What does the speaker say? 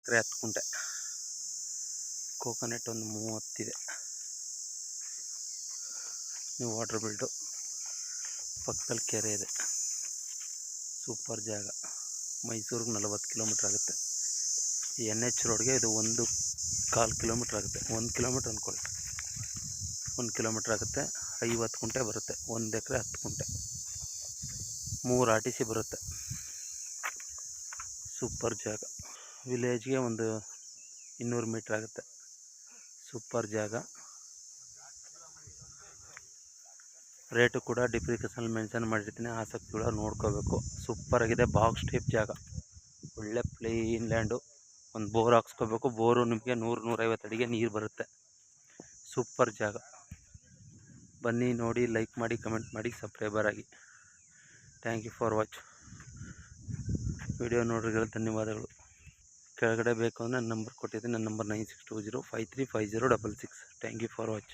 ಎಕರೆ 10 ಕುಂಟೆ. ಕೋಕೋನಟ್ ಒಂದು 30 ಇದೆ. ನೀವು ವಾಟರ್ ಬಿಲ್ಟು ಪಕ್ಕದಲ್ಲಿ ಕೆರೆ ಇದೆ. ಸೂಪರ್ ಜಾಗ. ಮೈಸೂರಿಗೆ 40 ಕಿಲೋಮೀಟ್ರ್ ಆಗುತ್ತೆ. NH ರೋಡ್ಗೆ ಇದು 1.25 ಕಿಲೋಮೀಟ್ರ್ ಆಗುತ್ತೆ. 1 ಕಿಲೋಮೀಟ್ರ್ ಅಂದ್ಕೊಳ್ಳಿ. 1 ಕಿಲೋಮೀಟ್ರ್ ಆಗುತ್ತೆ. 50 ಕುಂಟೆ ಬರುತ್ತೆ. 1 ಎಕರೆ 10 ಕುಂಟೆ. 3 RTC ಬರುತ್ತೆ. ಸೂಪರ್ ಜಾಗ. ವಿಲೇಜ್ಗೆ ಒಂದು 200 ಮೀಟ್ರ್ ಆಗುತ್ತೆ. ಸೂಪರ್ ಜಾಗ. ರೇಟು ಕೂಡ ಡಿಸ್ಕ್ರಿಪ್ಷನಲ್ಲಿ ಮೆನ್ಷನ್ ಮಾಡಿರ್ತೀನಿ. ಆಸಕ್ತಿಗಳು ನೋಡ್ಕೋಬೇಕು. ಸೂಪರಾಗಿದೆ. ಬಾಕ್ಸ್ ಟೈಪ್ ಜಾಗ. ಒಳ್ಳೆ ಪ್ಲೇನ್ ಲ್ಯಾಂಡು. ಒಂದು ಬೋರ್ ಹಾಕ್ಸ್ಕೋಬೇಕು. ಬೋರು ನಿಮಗೆ 100-150 ಅಡಿಗೆ ನೀರು ಬರುತ್ತೆ. ಸೂಪರ್ ಜಾಗ. ಬನ್ನಿ ನೋಡಿ, ಲೈಕ್ ಮಾಡಿ, ಕಮೆಂಟ್ ಮಾಡಿ, ಸಬ್ಸ್ಕ್ರೈಬರ್ ಆಗಿ. Thank you for watch. Video ನೋಡ್ರಿಗಳು ಧನ್ಯವಾದಗಳು. ಕೆಳಗಡೆ ಬೇಕು ಅಂದರೆ ನನ್ನ ನಂಬರ್ ಕೊಟ್ಟಿದ್ದೀನಿ. ನನ್ನ number 9620535066. Thank you for watch.